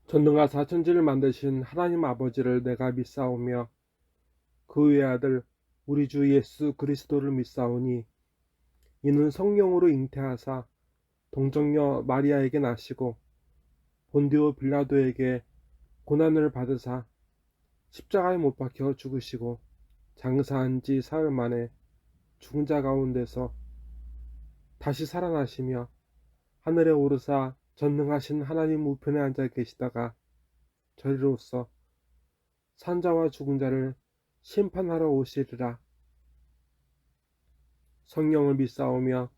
전능하사 천지를 만드신 하나님 아버지를 내가 믿사오며 그 외아들 우리 주 예수 그리스도를 믿사오니 이는 성령으로 잉태하사 동정녀 마리아에게 나시고 본디오 빌라도에게 고난을 받으사 십자가에 못 박혀 죽으시고 장사한 지 사흘 만에 죽은 자 가운데서 다시 살아나시며 하늘에 오르사 전능하신 하나님 우편에 앉아 계시다가 저리로서 산자와 죽은 자를 심판하러 오시리라. 성령을 믿사오며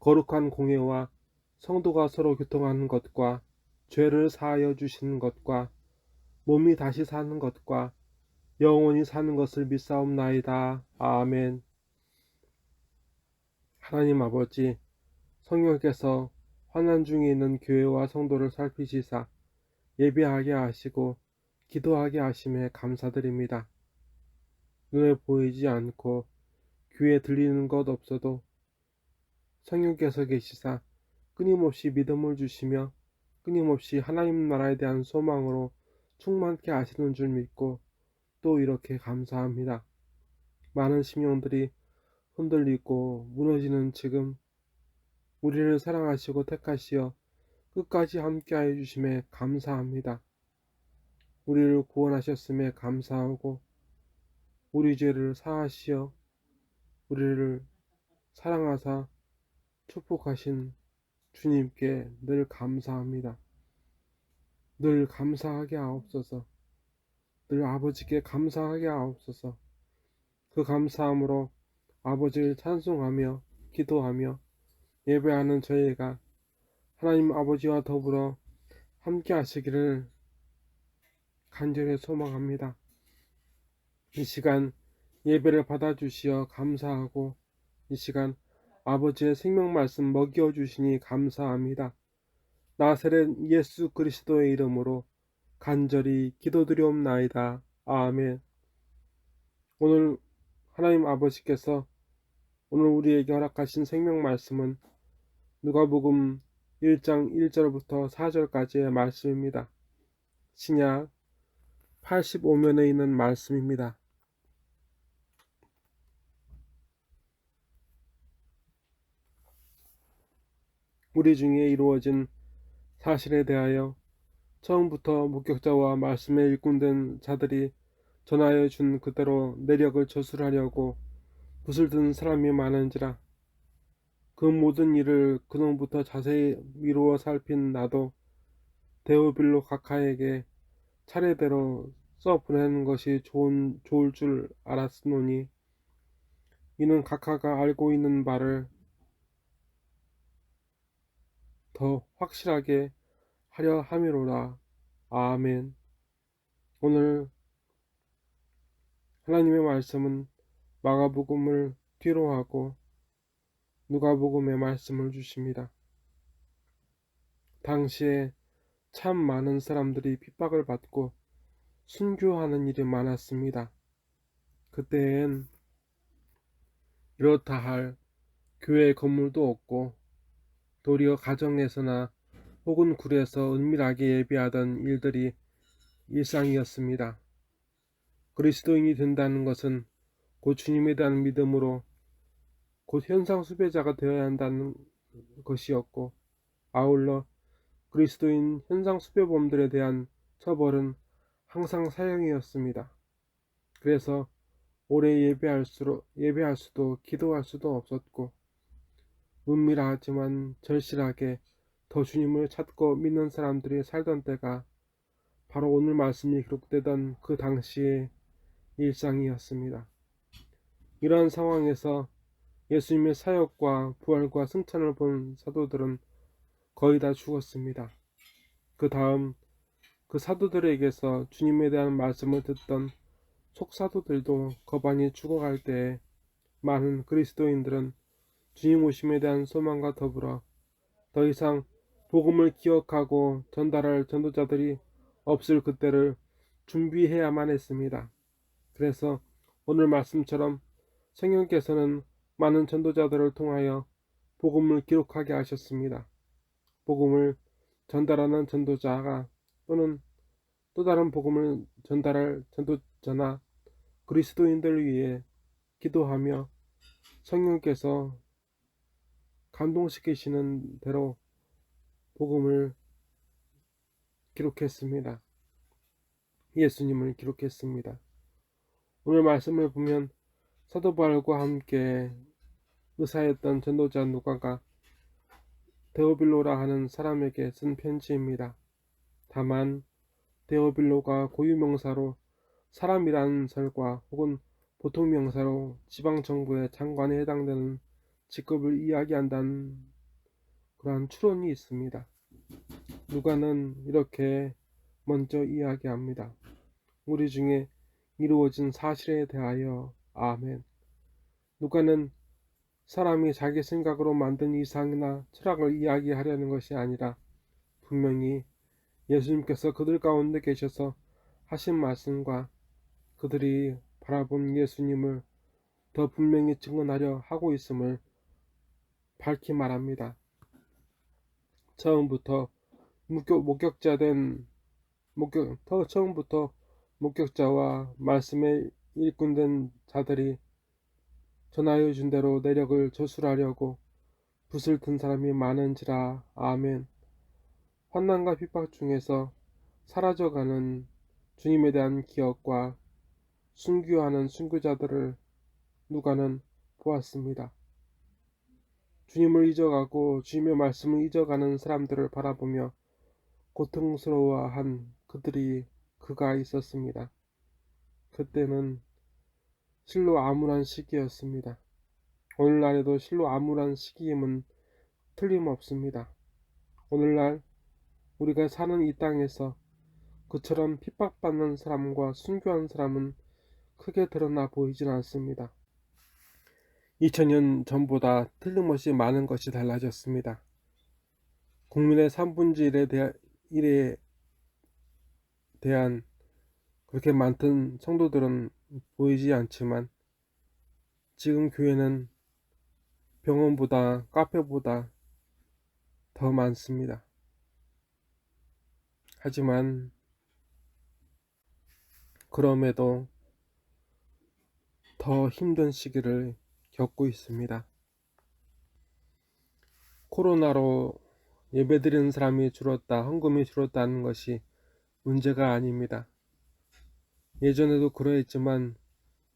거룩한 공예와 성도가 서로 교통하는 것과 죄를 사하여 주시는 것과 몸이 다시 사는 것과 영원히 사는 것을 믿사옵나이다. 아멘. 하나님 아버지, 성령께서 환난 중에 있는 교회와 성도를 살피시사 예배하게 하시고 기도하게 하심에 감사드립니다. 눈에 보이지 않고 귀에 들리는 것 없어도 성령께서 계시사 끊임없이 믿음을 주시며 끊임없이 하나님 나라에 대한 소망으로 충만케 하시는 줄 믿고 또 이렇게 감사합니다. 많은 심령들이 흔들리고 무너지는 지금 우리를 사랑하시고 택하시어 끝까지 함께하여 주심에 감사합니다. 우리를 구원하셨음에 감사하고 우리 죄를 사하시어 우리를 사랑하사 축복하신 주님께 늘 감사합니다. 늘 감사하게 하옵소서. 늘 아버지께 감사하게 하옵소서. 그 감사함으로 아버지를 찬송하며 기도하며 예배하는 저희가 하나님 아버지와 더불어 함께 하시기를 간절히 소망합니다. 이 시간 예배를 받아주시어 감사하고 이 시간 아버지의 생명 말씀 먹여 주시니 감사합니다. 나사렛 예수 그리스도의 이름으로 간절히 기도드리옵나이다. 아멘. 오늘 하나님 아버지께서 오늘 우리에게 허락하신 생명 말씀은 누가복음 1장 1절부터 4절까지의 말씀입니다. 신약 85면에 있는 말씀입니다. 우리 중에 이루어진 사실에 대하여 처음부터 목격자와 말씀에 일꾼된 자들이 전하여 준 그대로 내력을 저술하려고 붓을 든 사람이 많은지라 그 모든 일을 그놈부터 자세히 미루어 살핀 나도 데오빌로 각하에게 차례대로 써보내는 것이 좋을 줄 알았으노니 이는 각하가 알고 있는 바를 더 확실하게 하려 함이로라. 아멘. 오늘 하나님의 말씀은 마가복음을 뒤로 하고 누가복음의 말씀을 주십니다. 당시에 참 많은 사람들이 핍박을 받고 순교하는 일이 많았습니다. 그때엔 이렇다 할 교회 건물도 없고 도리어 가정에서나 혹은 굴에서 은밀하게 예배하던 일들이 일상이었습니다. 그리스도인이 된다는 것은 곧 주님에 대한 믿음으로 곧 현상 수배자가 되어야 한다는 것이었고 아울러 그리스도인 현상 수배범들에 대한 처벌은 항상 사형이었습니다. 그래서 오래 예배할 수도 기도할 수도 없었고 은밀하지만 절실하게 더 주님을 찾고 믿는 사람들이 살던 때가 바로 오늘 말씀이 기록되던 그 당시의 일상이었습니다. 이러한 상황에서 예수님의 사역과 부활과 승천을 본 사도들은 거의 다 죽었습니다. 그 다음 그 사도들에게서 주님에 대한 말씀을 듣던 속사도들도 거반이 죽어갈 때에 많은 그리스도인들은 주님 오심에 대한 소망과 더불어 더 이상 복음을 기억하고 전달할 전도자들이 없을 그때를 준비해야만 했습니다. 그래서 오늘 말씀처럼 성령께서는 많은 전도자들을 통하여 복음을 기록하게 하셨습니다. 복음을 전달하는 전도자가 또는 또 다른 복음을 전달할 전도자나 그리스도인들을 위해 기도하며 성령께서 감동시키시는 대로 복음을 기록했습니다. 예수님을 기록했습니다. 오늘 말씀을 보면 사도 바울과 함께 의사였던 전도자 누가가 데오빌로라 하는 사람에게 쓴 편지입니다. 다만 데오빌로가 고유명사로 사람이라는 설과 혹은 보통 명사로 지방정부의 장관에 해당되는 직급을 이야기한다는 그러한 추론이 있습니다. 누가는 이렇게 먼저 이야기합니다. 우리 중에 이루어진 사실에 대하여 아멘. 누가는 사람이 자기 생각으로 만든 이상이나 철학을 이야기하려는 것이 아니라 분명히 예수님께서 그들 가운데 계셔서 하신 말씀과 그들이 바라본 예수님을 더 분명히 증언하려 하고 있음을 밝히 말합니다. 처음부터 목격자와 말씀에 일꾼된 자들이 전하여 준 대로 내력을 저술하려고 붓을 든 사람이 많은지라. 아멘. 환난과 핍박 중에서 사라져가는 주님에 대한 기억과 순교하는 순교자들을 누가는 보았습니다. 주님을 잊어가고 주님의 말씀을 잊어가는 사람들을 바라보며 고통스러워한 그가 있었습니다. 그때는 실로 암울한 시기였습니다. 오늘날에도 실로 암울한 시기임은 틀림없습니다. 오늘날 우리가 사는 이 땅에서 그처럼 핍박받는 사람과 순교한 사람은 크게 드러나 보이진 않습니다. 2000년 전보다 틀림없이 많은 것이 달라졌습니다. 국민의 3분의 1에 대한 그렇게 많던 성도들은 보이지 않지만 지금 교회는 병원보다 카페보다 더 많습니다. 하지만 그럼에도 더 힘든 시기를 겪고 있습니다. 코로나로 예배드리는 사람이 줄었다, 헌금이 줄었다는 것이 문제가 아닙니다. 예전에도 그러했지만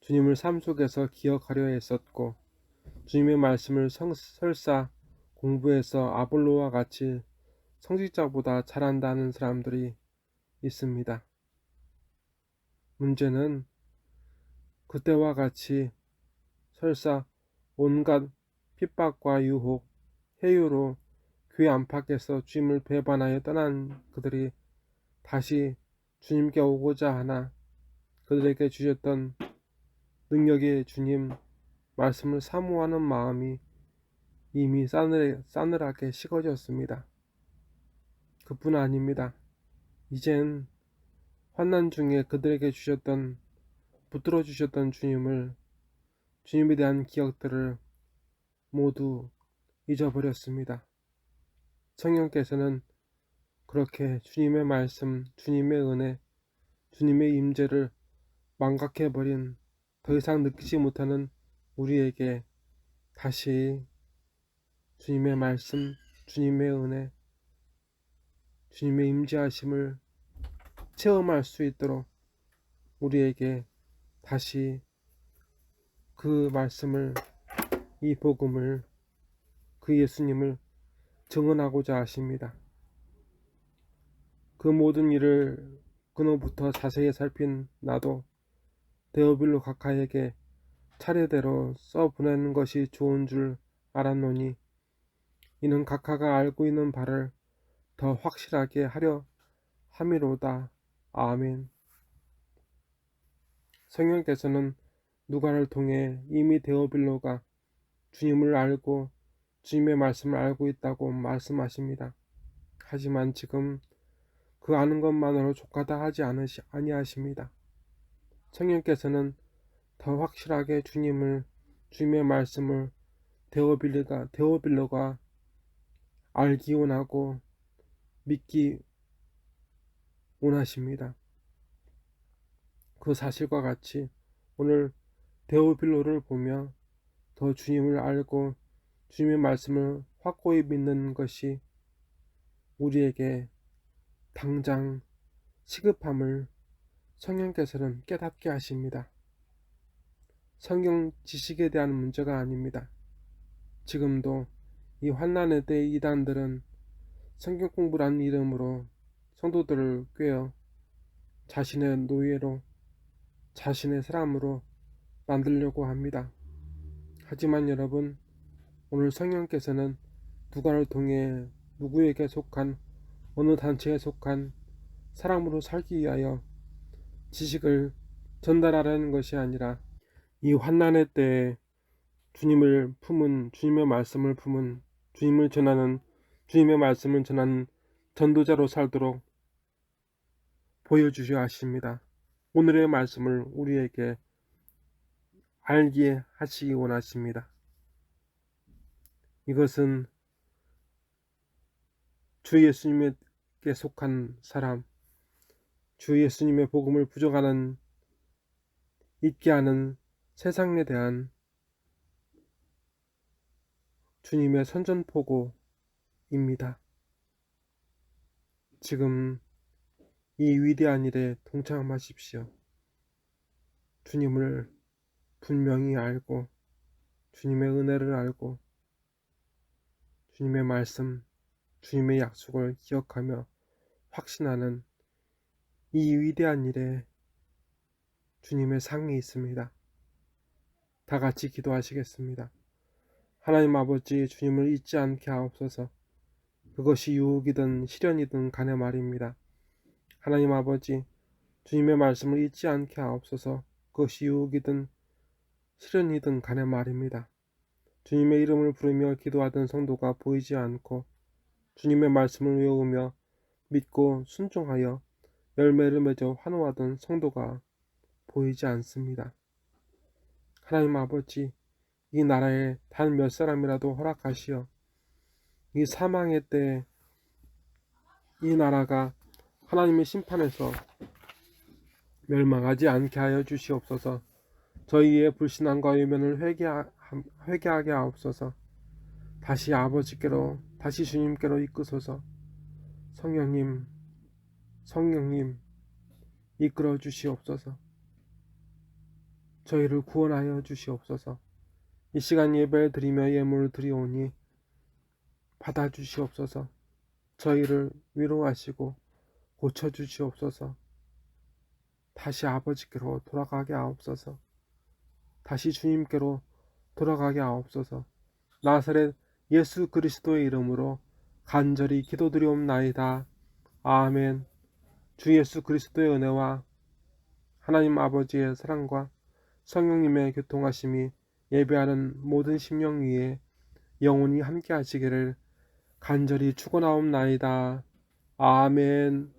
주님을 삶 속에서 기억하려 했었고 주님의 말씀을 설사 공부해서 아볼로와 같이 성직자보다 잘한다는 사람들이 있습니다. 문제는 그때와 같이 설사 온갖 핍박과 유혹, 해유로 교회 안팎에서 주님을 배반하여 떠난 그들이 다시 주님께 오고자 하나 그들에게 주셨던 능력의 주님 말씀을 사모하는 마음이 이미 싸늘하게 식어졌습니다. 그뿐 아닙니다. 이젠 환난 중에 그들에게 붙들어 주셨던 주님에 대한 기억들을 모두 잊어버렸습니다. 성령께서는 그렇게 주님의 말씀, 주님의 은혜, 주님의 임재를 망각해버린 더 이상 느끼지 못하는 우리에게 다시 주님의 말씀, 주님의 은혜, 주님의 임재하심을 체험할 수 있도록 우리에게 다시 그 말씀을, 이 복음을, 그 예수님을 증언하고자 하십니다. 그 모든 일을 그노부터 자세히 살핀 나도 데오빌로 각하에게 차례대로 써보내는 것이 좋은 줄 알았노니 이는 각하가 알고 있는 바를 더 확실하게 하려 함이로다. 아멘. 성령께서는 누가를 통해 이미 데오빌로가 주님을 알고 주님의 말씀을 알고 있다고 말씀하십니다. 하지만 지금 그 아는 것만으로 족하다 하지 아니하십니다. 성령께서는 더 확실하게 주님의 말씀을 데오빌로가 알기 원하고 믿기 원하십니다. 그 사실과 같이 오늘 데오빌로를 보며 더 주님을 알고 주님의 말씀을 확고히 믿는 것이 우리에게 당장 시급함을 성령께서는 깨닫게 하십니다. 성경 지식에 대한 문제가 아닙니다. 지금도 이 환난의 때 이단들은 성경 공부라는 이름으로 성도들을 꿰어 자신의 노예로, 자신의 사람으로 만들려고 합니다. 하지만 여러분, 오늘 성령께서는 누가를 통해 누구에게 속한, 어느 단체에 속한 사람으로 살기 위하여 지식을 전달하려는 것이 아니라 이 환난의 때에 주님을 품은, 주님의 말씀을 품은, 주님을 전하는, 주님의 말씀을 전하는 전도자로 살도록 보여주셔야 하십니다. 오늘의 말씀을 우리에게 알게 하시기 원하십니다. 이것은 주 예수님에게 속한 사람, 주 예수님의 복음을 부정하는, 잊게 하는 세상에 대한 주님의 선전포고입니다. 지금 이 위대한 일에 동참하십시오. 주님을 분명히 알고 주님의 은혜를 알고 주님의 말씀, 주님의 약속을 기억하며 확신하는 이 위대한 일에 주님의 상이 있습니다. 다 같이 기도하시겠습니다. 하나님 아버지, 주님을 잊지 않게 하옵소서. 그것이 유혹이든 시련이든 간에 말입니다. 하나님 아버지, 주님의 말씀을 잊지 않게 하옵소서. 그것이 유혹이든 시련이든 간에 말입니다. 주님의 이름을 부르며 기도하던 성도가 보이지 않고 주님의 말씀을 외우며 믿고 순종하여 열매를 맺어 환호하던 성도가 보이지 않습니다. 하나님 아버지, 이 나라에 단 몇 사람이라도 허락하시어 이 사망의 때에 이 나라가 하나님의 심판에서 멸망하지 않게 하여 주시옵소서. 저희의 불신앙과 유면을 회개하게 하옵소서. 다시 아버지께로, 다시 주님께로 이끄소서. 성령님 이끌어 주시옵소서. 저희를 구원하여 주시옵소서. 이 시간 예배를 드리며 예물을 드리오니 받아 주시옵소서. 저희를 위로하시고 고쳐 주시옵소서. 다시 아버지께로 돌아가게 하옵소서. 다시 주님께로 돌아가게 하옵소서. 나사렛 예수 그리스도의 이름으로 간절히 기도드리옵나이다. 아멘. 주 예수 그리스도의 은혜와 하나님 아버지의 사랑과 성령님의 교통하심이 예배하는 모든 심령 위에 영원히 함께 하시기를 간절히 축원하옵나이다. 아멘.